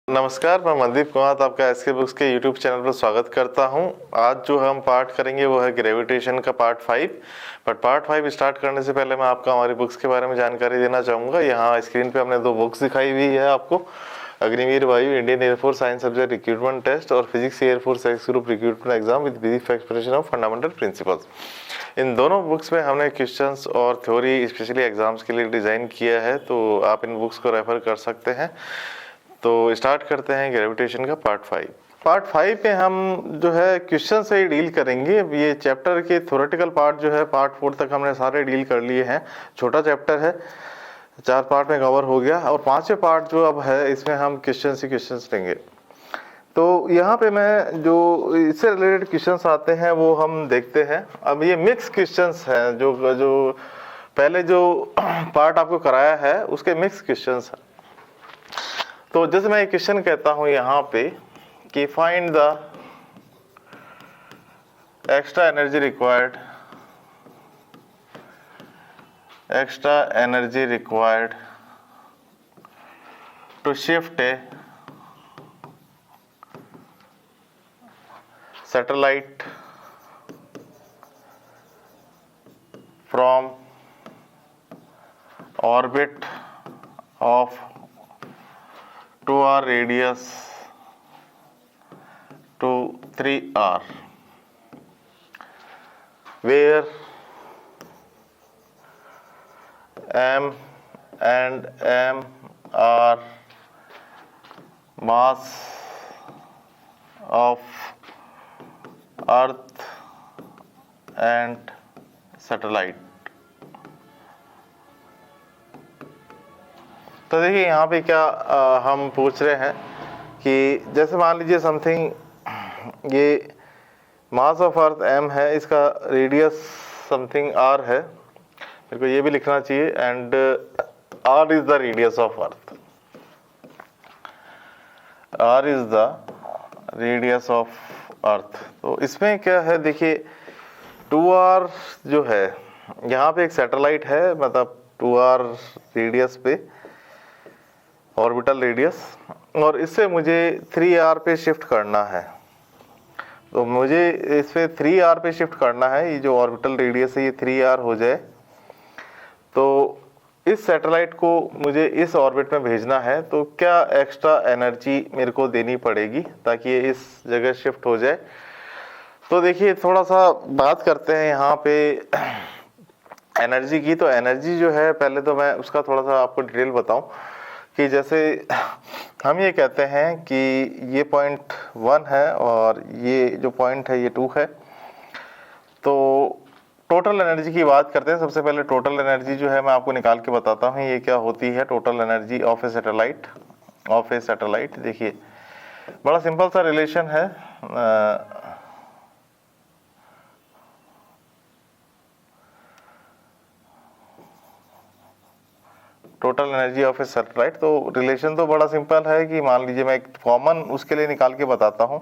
नमस्कार, मैं मनदीप कुमार आपका एसके बुक्स के यूट्यूब चैनल पर स्वागत करता हूं। आज जो हम पार्ट करेंगे वो है ग्रेविटेशन का पार्ट 5। बट पार्ट 5 स्टार्ट करने से पहले मैं आपको हमारी बुक्स के बारे में जानकारी देना चाहूँगा। यहाँ स्क्रीन पे हमने 2 बुक्स दिखाई हुई है आपको, Agniveer Vayu Indian air force science subject recruitment test और physics air force X group recruitment exam with brief explanation of fundamental principles. इन दोनों बुक्स में हमने क्वेश्चंस और थ्योरी स्पेशली एग्जाम्स के लिए डिज़ाइन किया है, तो आप इन बुक्स को रेफर कर सकते हैं। तो स्टार्ट करते हैं ग्रेविटेशन का पार्ट 5। पार्ट 5 में हम जो है क्वेश्चन से ही डील करेंगे। ये चैप्टर के थ्योरेटिकल पार्ट जो है पार्ट 4 तक हमने सारे डील कर लिए हैं। छोटा चैप्टर है, 4 पार्ट में कवर हो गया और 5वें पार्ट जो अब है इसमें हम क्वेश्चन से क्वेश्चंस लेंगे। तो यहाँ पे मैं जो इससे रिलेटेड क्वेश्चंस आते हैं वो हम देखते हैं। अब ये मिक्स क्वेश्चंस हैं, जो पहले जो पार्ट आपको कराया है उसके मिक्स क्वेश्चंस हैं। तो जैसे मैं एक क्वेश्चन कहता हूं यहाँ पे कि find the extra energy required to shift a satellite from orbit of 2r radius to 3r, where m and m are mass of earth and satellite। तो देखिए यहाँ पे क्या हम पूछ रहे हैं कि जैसे मान लीजिए समथिंग ये मास ऑफ अर्थ m है, इसका रेडियस समथिंग r है, मेरे को ये भी लिखना चाहिए, and r is the radius of earth. r is the radius of earth. तो इसमें क्या है, देखिए 2r जो है यहाँ पे एक सैटेलाइट है, मतलब 2r रेडियस पे, ऑर्बिटल रेडियस, और इससे मुझे 3r पे शिफ्ट करना है। तो मुझे इस पे 3r पे शिफ्ट करना है। ये जो ऑर्बिटल रेडियस है ये 3r हो जाए, तो इस सैटेलाइट को मुझे इस ऑर्बिट में भेजना है। तो क्या एक्स्ट्रा एनर्जी मेरे को देनी पड़ेगी ताकि ये इस जगह शिफ्ट हो जाए। तो देखिए थोड़ा सा बात करते हैं यहाँ पे एनर्जी की। तो एनर्जी जो है, पहले तो मैं उसका थोड़ा सा आपको डिटेल बताऊं कि जैसे हम ये कहते हैं कि ये पॉइंट 1 है और ये जो पॉइंट है ये 2 है। तो टोटल एनर्जी की बात करते हैं। सबसे पहले टोटल एनर्जी जो है मैं आपको निकाल के बताता हूँ ये क्या होती है। Total energy of A satellite, देखिए बड़ा सिंपल सा रिलेशन है। Total energy of A satellite, तो रिलेशन तो बड़ा सिंपल है कि मान लीजिए मैं एक कॉमन उसके लिए निकाल के बताता हूँ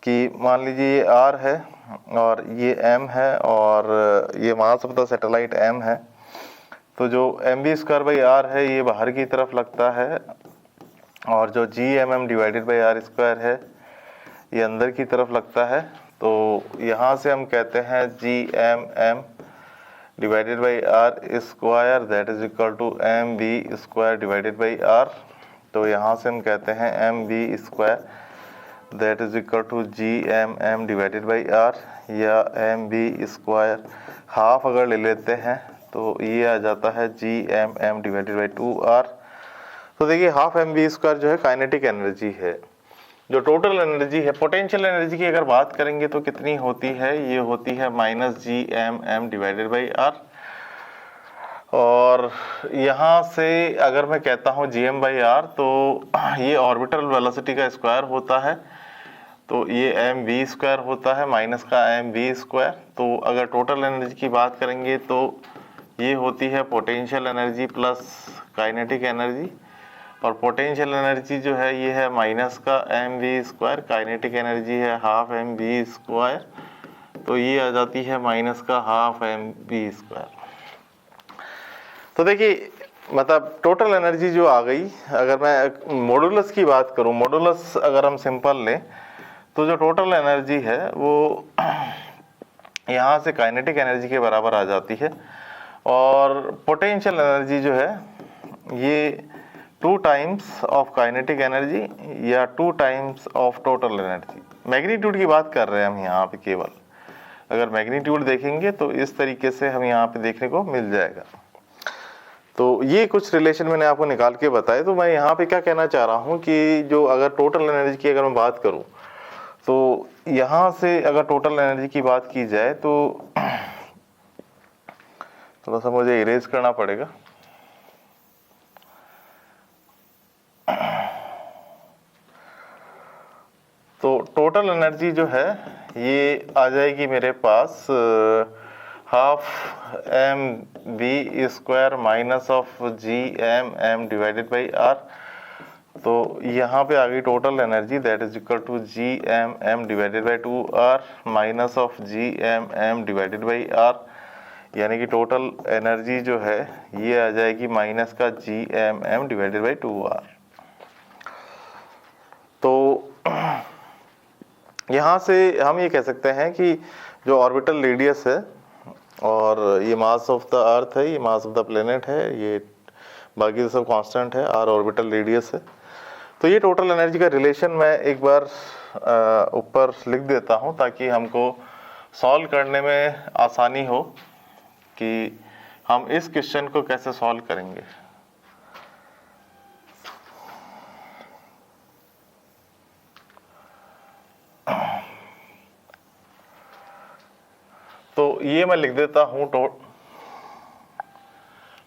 कि मान लीजिए ये r है और ये m है और ये mass of the satellite m है। तो जो mv²/r है ये बाहर की तरफ लगता है और जो Gmm/r² है ये अंदर की तरफ लगता है। तो यहाँ से हम कहते हैं Gmm/r² that is equal to mv²/r। तो यहाँ से हम कहते हैं mv² that is equal to Gmm/r या mv² हाफ अगर ले लेते हैं तो ये आ जाता है Gmm/2r। तो देखिए हाफ mv² जो है काइनेटिक एनर्जी है। जो टोटल एनर्जी है, पोटेंशियल एनर्जी की अगर बात करेंगे तो कितनी होती है, ये होती है -Gmm/r। और यहाँ से अगर मैं कहता हूँ Gm/r तो ये ऑर्बिटल वेलोसिटी का स्क्वायर होता है, तो ये mv² होता है माइनस का mv²। तो अगर टोटल एनर्जी की बात करेंगे तो ये होती है potential energy plus kinetic energy, और पोटेंशियल एनर्जी जो है ये है माइनस का mv², काइनेटिक एनर्जी है हाफ mv², तो ये आ जाती है माइनस का हाफ mv²। तो देखिए मतलब टोटल एनर्जी जो आ गई, अगर मैं मॉडुलस की बात करूं, मॉडुलस अगर हम सिंपल लें तो जो टोटल एनर्जी है वो यहाँ से काइनेटिक एनर्जी के बराबर आ जाती है, और पोटेंशियल एनर्जी जो है ये 2 टाइम्स ऑफ काइनेटिक एनर्जी या 2 times of total energy. Magnitude की बात कर रहे हैं हम यहाँ पे केवल, अगर मैग्नीट्यूड देखेंगे तो इस तरीके से हम यहाँ पे देखने को मिल जाएगा। तो ये कुछ रिलेशन मैंने आपको निकाल के बताए। तो मैं यहाँ पे क्या कहना चाह रहा हूँ कि जो अगर टोटल एनर्जी की अगर मैं बात करूँ तो यहाँ से अगर टोटल एनर्जी की बात की जाए तो थोड़ा सा मुझे इरेज करना पड़ेगा। तो टोटल एनर्जी जो है ये आ जाएगी मेरे पास half M B square minus of G M M divided by R. तो यहाँ पे आ गई total energy, that is equal to G M M divided by 2r minus of G M M divided by R, यानी कि total energy जो है ये आ जाएगी माइनस का G M M divided by 2r। तो यहाँ से हम ये कह सकते हैं कि जो ऑर्बिटल रेडियस है और ये मास ऑफ द अर्थ है, ये मास ऑफ द प्लेनेट है, ये बाकी तो सब कांस्टेंट है, आर ऑर्बिटल रेडियस है। तो ये टोटल एनर्जी का रिलेशन मैं एक बार ऊपर लिख देता हूँ ताकि हमको सॉल्व करने में आसानी हो कि हम इस क्वेश्चन को कैसे सॉल्व करेंगे। तो ये मैं लिख देता हूँ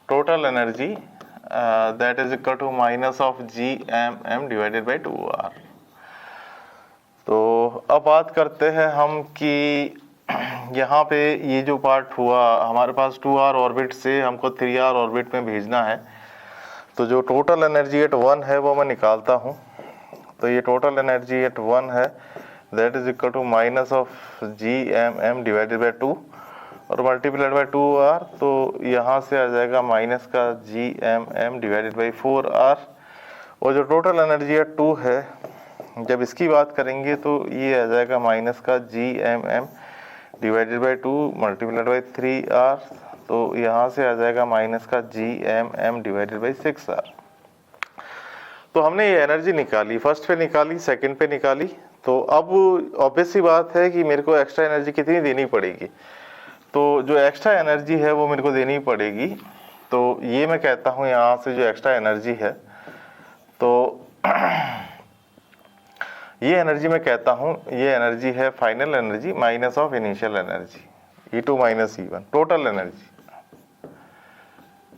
total energy that is equal to minus of G M M divided by 2r। तो अब बात करते हैं हम कि यहाँ पे ये जो पार्ट हुआ हमारे पास 2r ऑर्बिट से हमको 3r ऑर्बिट में भेजना है, तो जो टोटल एनर्जी एट 1 है वो मैं निकालता हूँ। तो ये टोटल एनर्जी एट 1 है that is equal to minus of G M M divided by 2 और मल्टीप्लाइड बाई 2r। तो यहाँ से आ जाएगा माइनस का G M M divided by 4r, और जो टोटल एनर्जी एट 2 है जब इसकी बात करेंगे तो ये आ जाएगा माइनस का G M M divided by 2 multiplied by 3r। तो यहाँ से आ जाएगा माइनस का G M M divided by 6r। तो हमने ये एनर्जी निकाली, फर्स्ट पे निकाली, सेकंड पे निकाली। तो अब ऑब्वियस सी बात है कि मेरे को एक्स्ट्रा एनर्जी कितनी देनी पड़ेगी। तो जो एक्स्ट्रा एनर्जी है वो मेरे को देनी पड़ेगी। तो ये मैं कहता हूँ यहाँ से जो एक्स्ट्रा एनर्जी है, तो ये एनर्जी मैं कहता हूँ ये एनर्जी है final energy minus of initial energy, E2 minus E1, total energy,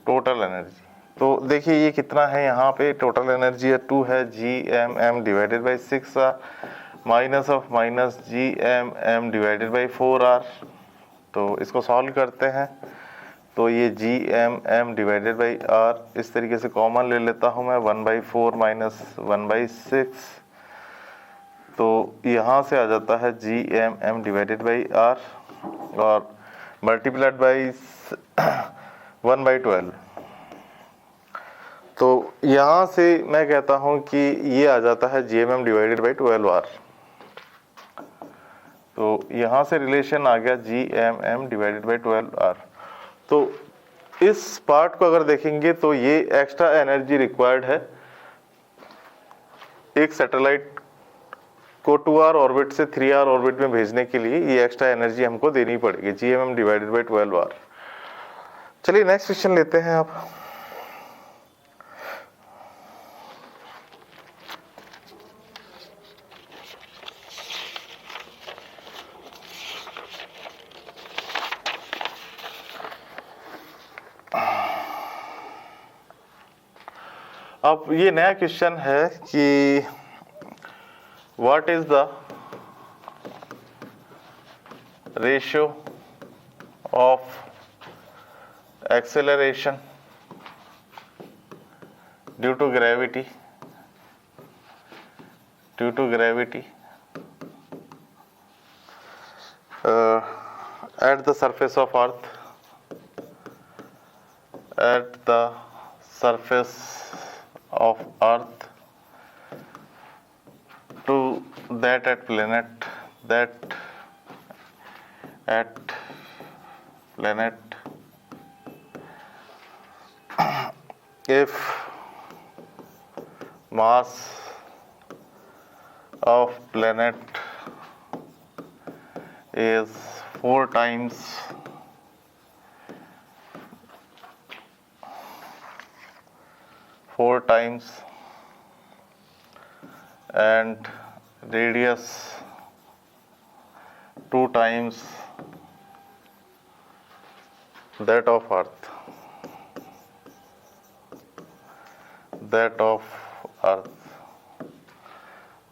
total energy. तो देखिए ये कितना है, यहाँ पे टोटल एनर्जी है 2 है G M M divided by 6r minus of minus G M M divided by 4r। तो इसको सॉल्व करते हैं तो ये G M M divided by R इस तरीके से कॉमन ले लेता हूँ मैं, 1/4 माइनस 1/6। तो यहाँ से आ जाता है G M M divided by R और मल्टीप्लाइड बाई 1/12। तो यहाँ से मैं कहता हूँ कि ये आ जाता है G M M divided by 12r। तो यहाँ से रिलेशन आ गया G M M divided by 12r। तो इस पार्ट को अगर देखेंगे तो ये एक्स्ट्रा एनर्जी रिक्वायर्ड है एक सैटेलाइट को 2r ऑर्बिट से 3r ऑर्बिट में भेजने के लिए। ये एक्स्ट्रा एनर्जी हमको देनी पड़ेगी G M M divided by 12r। चलिए नेक्स्ट क्वेश्चन लेते हैं आप। अब ये नया क्वेश्चन है कि what is the ratio of acceleration due to gravity at the surface surface of earth to that at planet if mass of planet is 4 times and radius 2 times that of earth,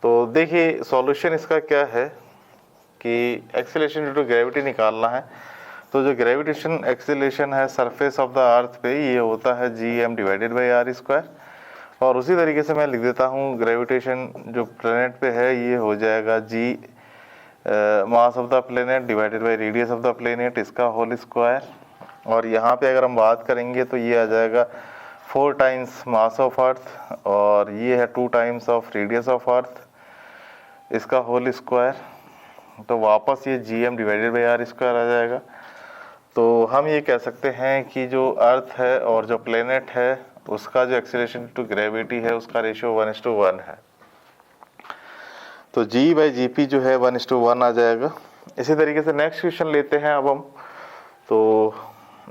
तो देखिए solution इसका क्या है कि acceleration due to gravity निकालना है। तो जो ग्रेविटेशन एक्सीलरेशन है सरफेस ऑफ द अर्थ पे, ये होता है gm divided by R square. और उसी तरीके से मैं लिख देता हूँ ग्रेविटेशन जो प्लेनेट पे है ये हो जाएगा g mass of the planet divided by radius of the planet, इसका होल स्क्वायर। और यहाँ पे अगर हम बात करेंगे तो ये आ जाएगा 4 टाइम्स मास ऑफ अर्थ और ये है 2 times of radius of earth, इसका होल स्क्वायर। तो वापस ये gm divided by R square आ जाएगा। तो हम ये कह सकते हैं कि जो अर्थ है और जो प्लेनेट है उसका जो एक्सीलरेशन टू ग्रेविटी है उसका रेशियो 1:1 है। तो g बाई जी पी जो है 1:1 आ जाएगा। इसी तरीके से नेक्स्ट क्वेश्चन लेते हैं अब हम। तो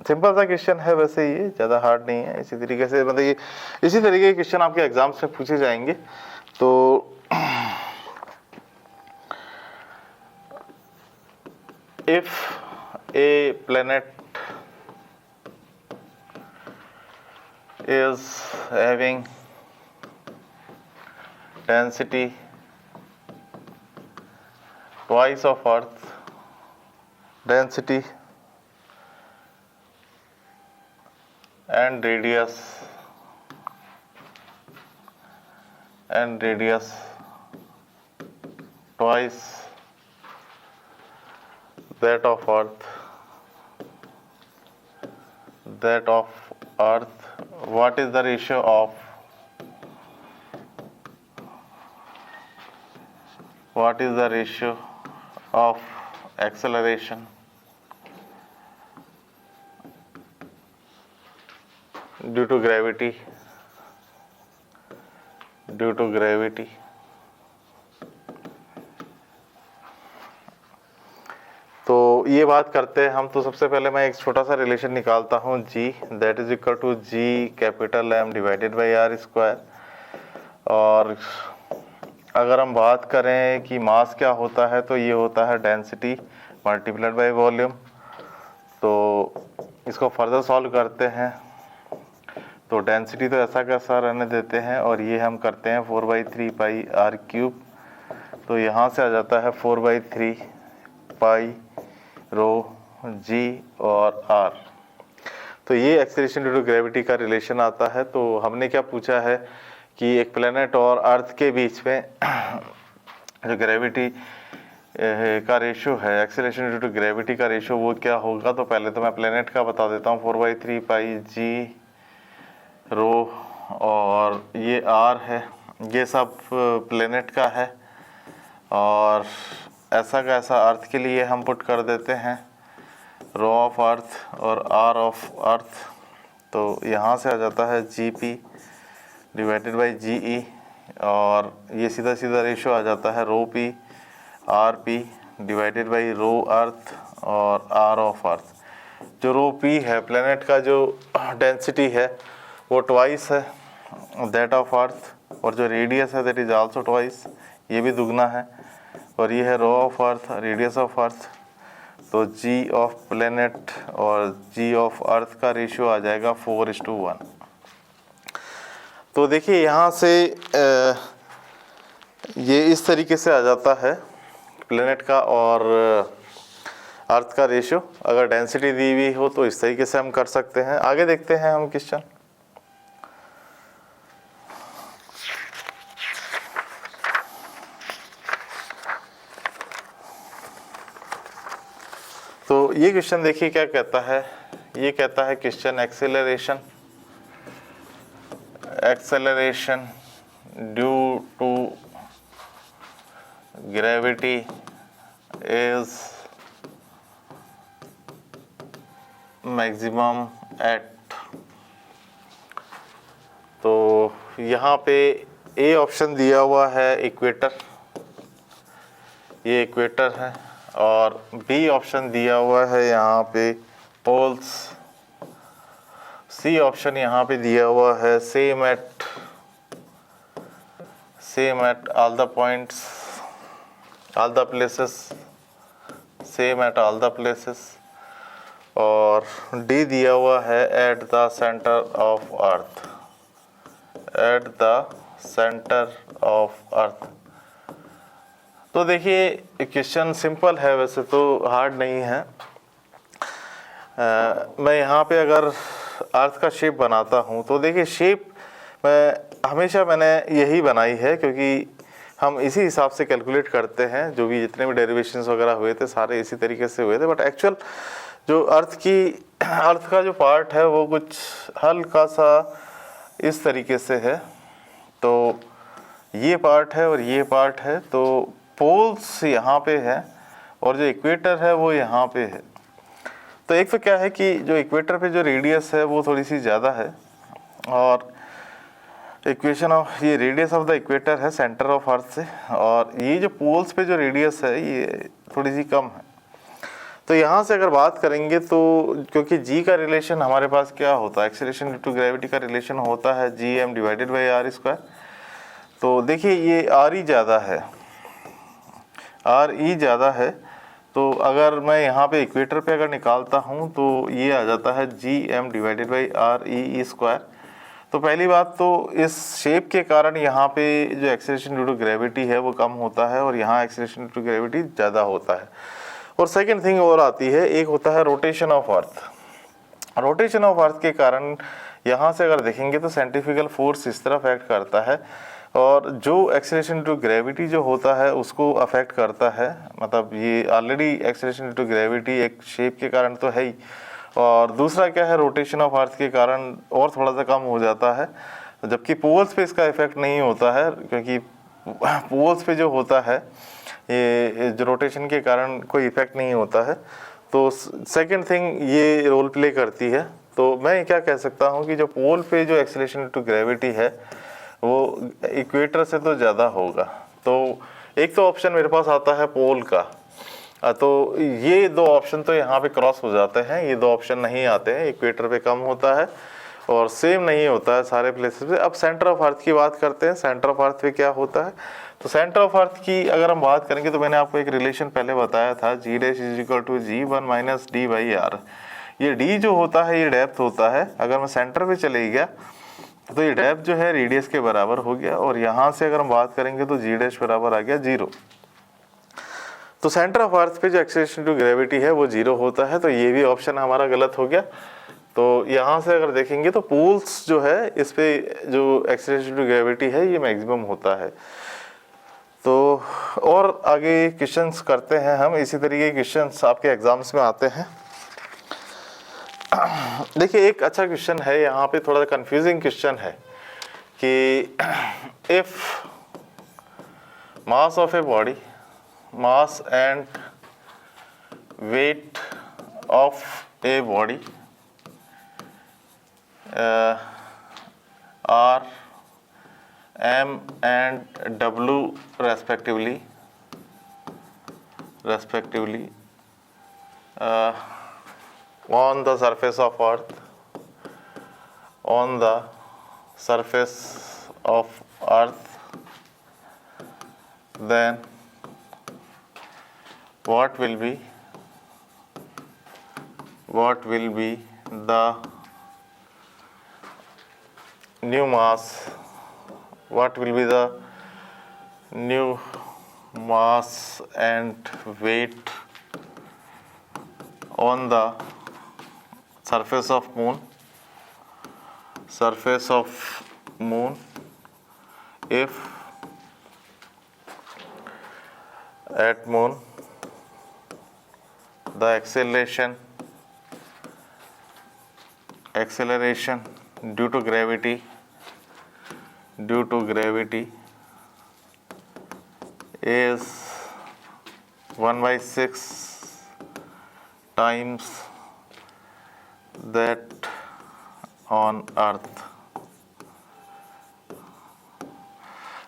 सिंपल सा क्वेश्चन है, वैसे ये ज़्यादा हार्ड नहीं है। इसी तरीके से मतलब ये इसी तरीके के क्वेश्चन आपके एग्जाम्स में पूछे जाएंगे। तो if a planet is having density twice of Earth density and radius twice that of Earth, what is the ratio of acceleration due to gravity तो ये बात करते हैं हम। तो सबसे पहले मैं एक छोटा सा रिलेशन निकालता हूँ g that is equal to g capital M divided by R square. और अगर हम बात करें कि मास क्या होता है तो ये होता है डेंसिटी मल्टीप्लाइड बाई वॉल्यूम। तो इसको फर्दर सॉल्व करते हैं। तो डेंसिटी तो ऐसा कैसा रहने देते हैं और ये हम करते हैं 4/3 पाई आर क्यूब। तो यहाँ से आ जाता है 4/3 पाई रो जी और आर। तो ये एक्सीलरेशन ड्यू टू ग्रेविटी का रिलेशन आता है। तो हमने क्या पूछा है कि एक प्लेनेट और अर्थ के बीच में जो ग्रेविटी का रेशियो है, एक्सीलरेशन ड्यू टू ग्रेविटी का रेशियो, वो क्या होगा। तो पहले तो मैं प्लेनेट का बता देता हूँ, 4/3 पाई जी रो और ये आर है, ये सब प्लेनेट का है। और ऐसा का ऐसा अर्थ के लिए हम पुट कर देते हैं रो ऑफ अर्थ और आर ऑफ अर्थ। तो यहाँ से आ जाता है G P divided by G E और ये सीधा सीधा रेशियो आ जाता है rho P R P divided by rho earth और आर ऑफ अर्थ। जो रो पी है प्लेनेट का जो डेंसिटी है वो ट्वाइस है दैट ऑफ अर्थ, और जो रेडियस है दैट इज आल्सो ट्वाइस, ये भी दुगना है। और ये है rho of earth radius of earth. तो जी ऑफ प्लेनेट और जी ऑफ अर्थ का रेशियो आ जाएगा 4:1। तो देखिए यहाँ से ये इस तरीके से आ जाता है प्लेनेट का और अर्थ का रेशियो। अगर डेंसिटी दी हुई हो तो इस तरीके से हम कर सकते हैं। आगे देखते हैं हम क्वेश्चन। तो ये क्वेश्चन देखिए क्या कहता है। ये कहता है question acceleration acceleration due to gravity is maximum at, तो यहाँ पे ए ऑप्शन दिया हुआ है इक्वेटर, ये इक्वेटर है, और बी ऑप्शन दिया हुआ है यहाँ पे पोल्स, सी ऑप्शन यहाँ पे दिया हुआ है same at all the points, all the places, same at all the places, और डी दिया हुआ है at the centre of earth, at the centre of earth. तो देखिए क्वेश्चन सिंपल है, वैसे तो हार्ड नहीं है। मैं यहाँ पे अगर अर्थ का शेप बनाता हूँ तो देखिए शेप मैंने यही बनाई है, क्योंकि हम इसी हिसाब से कैलकुलेट करते हैं, जो भी जितने भी डेरिवेशंस वगैरह हुए थे सारे इसी तरीके से हुए थे। बट एक्चुअल जो अर्थ का जो पार्ट है वो कुछ हल्का सा इस तरीके से है, तो ये पार्ट है और ये पार्ट है, तो पोल्स यहाँ पे है और जो इक्वेटर है वो यहाँ पे है। तो एक तो क्या है कि जो इक्वेटर पे जो रेडियस है वो थोड़ी सी ज़्यादा है, और इक्वेशन ऑफ ये रेडियस ऑफ द इक्वेटर है सेंटर ऑफ अर्थ से, और ये जो पोल्स पे जो रेडियस है ये थोड़ी सी कम है। तो यहाँ से अगर बात करेंगे तो क्योंकि जी का रिलेशन हमारे पास क्या होता है, एक्सीलरेशन ड्यू टू ग्रेविटी का रिलेशन होता है G M divided by R square. तो देखिए ये आर ई ज़्यादा है, आर ई ज़्यादा है, तो अगर मैं यहाँ पे इक्वेटर पे अगर निकालता हूँ तो ये आ जाता है G M divided by R E square. तो पहली बात तो इस शेप के कारण यहाँ पे जो एक्सीलरेशन ड्यू टू ग्रेविटी है वो कम होता है, और यहाँ एक्सीलरेशन ड्यू टू ग्रेविटी ज़्यादा होता है। और सेकेंड थिंग और आती है, एक होता है rotation of earth. Rotation of earth के कारण यहाँ से अगर देखेंगे तो सेंट्रीफ्यूगल फोर्स इस तरफ एक्ट करता है, और जो एक्सीलरेशन टू ग्रेविटी जो होता है उसको अफेक्ट करता है। मतलब ये ऑलरेडी एक्सीलरेशन टू ग्रेविटी एक शेप के कारण तो है ही, और दूसरा क्या है रोटेशन ऑफ अर्थ के कारण और थोड़ा सा कम हो जाता है, जबकि पोल्स पे इसका इफेक्ट नहीं होता है, क्योंकि पोल्स पे जो होता है ये जो रोटेशन के कारण कोई इफेक्ट नहीं होता है। तो सेकंड थिंग ये रोल प्ले करती है। तो मैं क्या कह सकता हूँ कि जो पोल पे जो एक्सीलरेशन टू ग्रेविटी है वो इक्वेटर से तो ज़्यादा होगा। तो एक तो ऑप्शन मेरे पास आता है पोल का, तो ये दो ऑप्शन तो यहाँ पे क्रॉस हो जाते हैं, ये दो ऑप्शन नहीं आते हैं। इक्वेटर पे कम होता है और सेम नहीं होता है सारे प्लेसेस पे। अब सेंटर ऑफ अर्थ की बात करते हैं, सेंटर ऑफ अर्थ पे क्या होता है। तो सेंटर ऑफ अर्थ की अगर हम बात करेंगे तो मैंने आपको एक रिलेशन पहले बताया था, G dash is equal to G1 minus D by R. ये डी जो होता है ये डेप्थ होता है, अगर मैं सेंटर पे चले गया तो ये डेप्थ जो है रेडियस के बराबर हो गया, और यहाँ से अगर हम बात करेंगे तो जी डैश बराबर आ गया 0। तो सेंटर ऑफ अर्थ पे जो एक्सीलरेशन टू ग्रेविटी है वो 0 होता है, तो ये भी ऑप्शन हमारा गलत हो गया। तो यहाँ से अगर देखेंगे तो पोल्स जो है इस पे जो एक्सीलरेशन टू ग्रेविटी है ये मैक्सिमम होता है। तो और आगे क्वेश्चंस करते हैं हम, इसी तरीके के क्वेश्चंस आपके एग्जाम्स में आते हैं। देखिए एक अच्छा क्वेश्चन है, यहाँ पे थोड़ा कंफ्यूजिंग क्वेश्चन है कि if mass of a body, mass and weight of a body are m and w respectively on the surface of earth, then what will be the new mass, and weight on the surface of moon if at moon the acceleration due to gravity due to gravity is 1/6 times that on earth।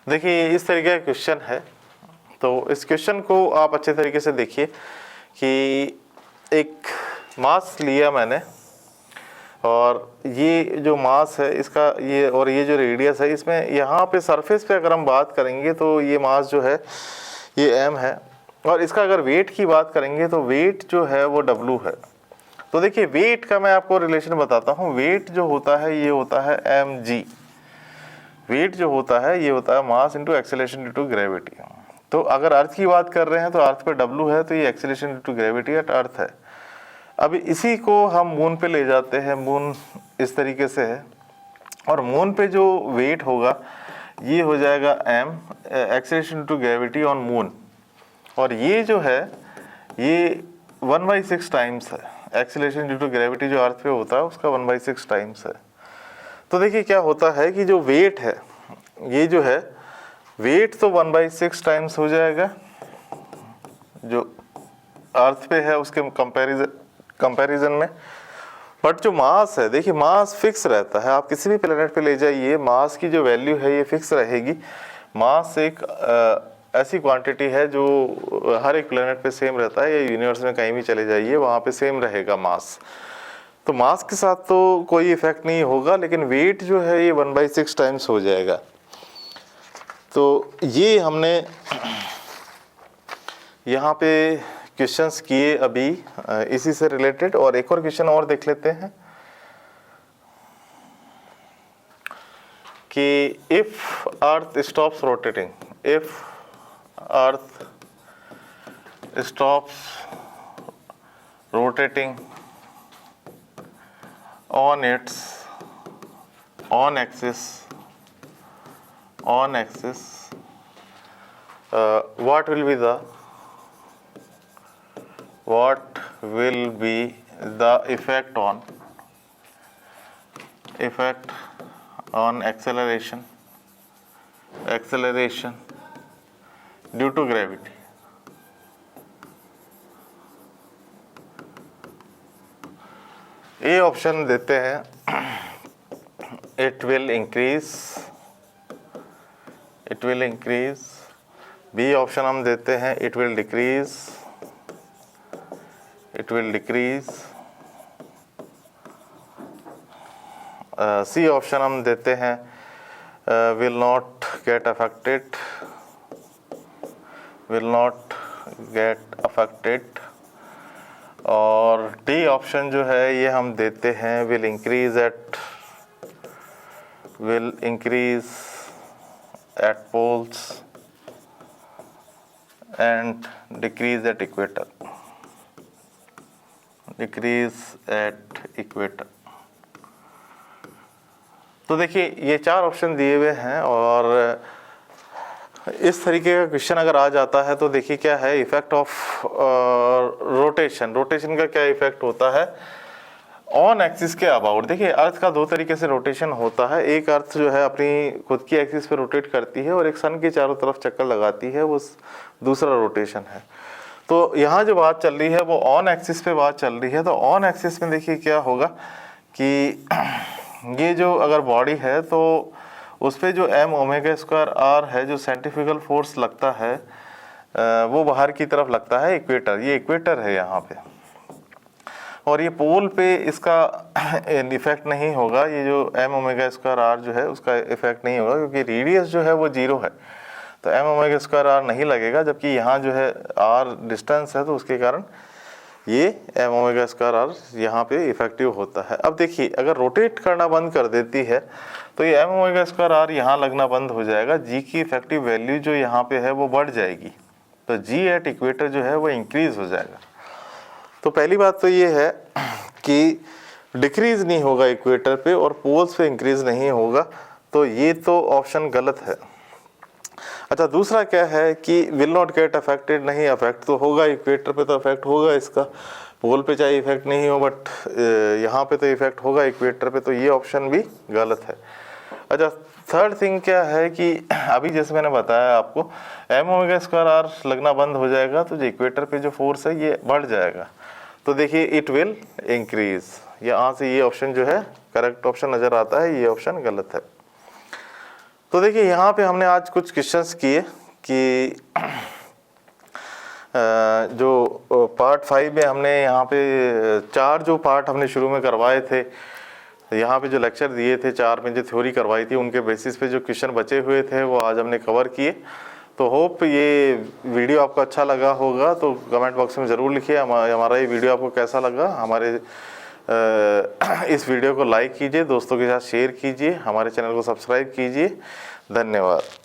देखिए इस तरीके का question है, तो इस question को आप अच्छे तरीके से देखिए कि एक मास लिया मैंने और ये जो मास है इसका ये और ये जो रेडियस है, इसमें यहाँ पे सरफेस पे अगर हम बात करेंगे तो ये मास जो है ये m है, और इसका अगर वेट की बात करेंगे तो वेट जो है वो w है। तो देखिए वेट का मैं आपको रिलेशन बताता हूँ। वेट जो होता है ये होता है mg। वेट जो होता है ये होता है mass into acceleration due to gravity. तो अगर अर्थ की बात कर रहे हैं तो अर्थ पे w है, तो ये acceleration due to gravity at earth है। अब इसी को हम मून पे ले जाते हैं। मून इस तरीके से है और मून पे जो वेट होगा ये हो जाएगा m, acceleration to gravity on moon, और ये जो है ये 1/6 टाइम्स है। एक्सेलरेशन ड्यू टू ग्रेविटी जो अर्थ पे होता है उसका 1/6 टाइम्स है। तो देखिए क्या होता है कि जो वेट है ये जो है वेट तो 1/6 टाइम्स हो जाएगा जो अर्थ पे है उसके कंपैरिजन में, बट जो मास है देखिए मास फिक्स रहता है। आप किसी भी प्लेनेट पे ले जाइए, मास की जो वैल्यू है ये फिक्स रहेगी। मास एक ऐसी क्वांटिटी है जो हर एक प्लेनेट पे सेम रहता है, या यूनिवर्स में कहीं भी चले जाइए वहाँ पे सेम रहेगा मास। तो मास के साथ तो कोई इफेक्ट नहीं होगा, लेकिन वेट जो है ये 1/6 टाइम्स हो जाएगा। तो ये हमने यहाँ पे क्वेश्चंस किए अभी इसी से रिलेटेड, और एक और क्वेश्चन और देख लेते हैं कि if earth stops rotating, if earth stops rotating on its on axis what will be the effect on acceleration due to gravity? A option देते हैं it will increase. B option हम देते हैं it will decrease. C option हम देते हैं will not get affected. और D option जो है ये हम देते हैं will increase at poles and decrease at equator. तो देखिए ये चार ऑप्शन दिए हुए हैं, और इस तरीके का क्वेश्चन अगर आ जाता है तो देखिए क्या है इफेक्ट ऑफ रोटेशन का क्या इफेक्ट होता है ऑन एक्सिस के अबाउट। देखिए अर्थ का दो तरीके से रोटेशन होता है। एक अर्थ जो है अपनी खुद की एक्सिस पे रोटेट करती है, और एक सन के चारों तरफ चक्कर लगाती है, वो दूसरा रोटेशन है। तो यहाँ जो बात चल रही है वो ऑन एक्सिस पे बात चल रही है। तो ऑन एक्सिस में देखिए क्या होगा कि ये जो अगर बॉडी है तो उस पर जो m⍵² है, जो सेंट्रीफ्यूगल फोर्स लगता है वो बाहर की तरफ लगता है इक्वेटर। ये इक्वेटर है यहाँ पे, और ये पोल पे इसका इफेक्ट नहीं होगा। ये जो m⍵² जो है उसका इफेक्ट नहीं होगा, क्योंकि रेडियस जो है वो 0 है, तो m⍵² नहीं लगेगा। जबकि यहाँ जो है r डिस्टेंस है, तो उसके कारण ये m⍵² यहाँ पे इफेक्टिव होता है। अब देखिए अगर रोटेट करना बंद कर देती है तो ये m⍵² यहाँ लगना बंद हो जाएगा। g की इफेक्टिव वैल्यू जो यहाँ पे है वो बढ़ जाएगी, तो g एट इक्वेटर जो है वो इंक्रीज हो जाएगा। तो पहली बात तो ये है कि डिक्रीज नहीं होगा इक्वेटर पे, और पोल्स पे इंक्रीज नहीं होगा, तो ये तो ऑप्शन गलत है। अच्छा दूसरा क्या है कि विल नॉट गेट अफेक्टेड, नहीं अफेक्ट तो होगा, इक्वेटर पे तो अफेक्ट होगा इसका, पोल पे चाहे इफेक्ट नहीं हो बट यहाँ पे तो इफेक्ट होगा इक्वेटर पे, तो ये ऑप्शन भी गलत है। अच्छा, थर्ड थिंग क्या है कि अभी जैसे मैंने बताया आपको m²r लगना बंद हो जाएगा तो जो इक्वेटर पे जो फोर्स है ये बढ़ जाएगा। तो देखिए इट विल इंक्रीज, यहाँ से ये ऑप्शन जो है करेक्ट ऑप्शन नज़र आता है, ये ऑप्शन गलत है। तो देखिए यहाँ पे हमने आज कुछ क्वेश्चंस किए कि जो पार्ट 5 में हमने यहाँ पे 4 जो पार्ट हमने शुरू में करवाए थे, यहाँ पे जो लेक्चर दिए थे 4 में जो थ्योरी करवाई थी, उनके बेसिस पे जो क्वेश्चन बचे हुए थे वो आज हमने कवर किए। तो होप ये वीडियो आपको अच्छा लगा होगा, तो कमेंट बॉक्स में ज़रूर लिखिए हमारा ये वीडियो आपको कैसा लगा। हमारे इस वीडियो को लाइक कीजिए, दोस्तों के साथ शेयर कीजिए, हमारे चैनल को सब्सक्राइब कीजिए। धन्यवाद।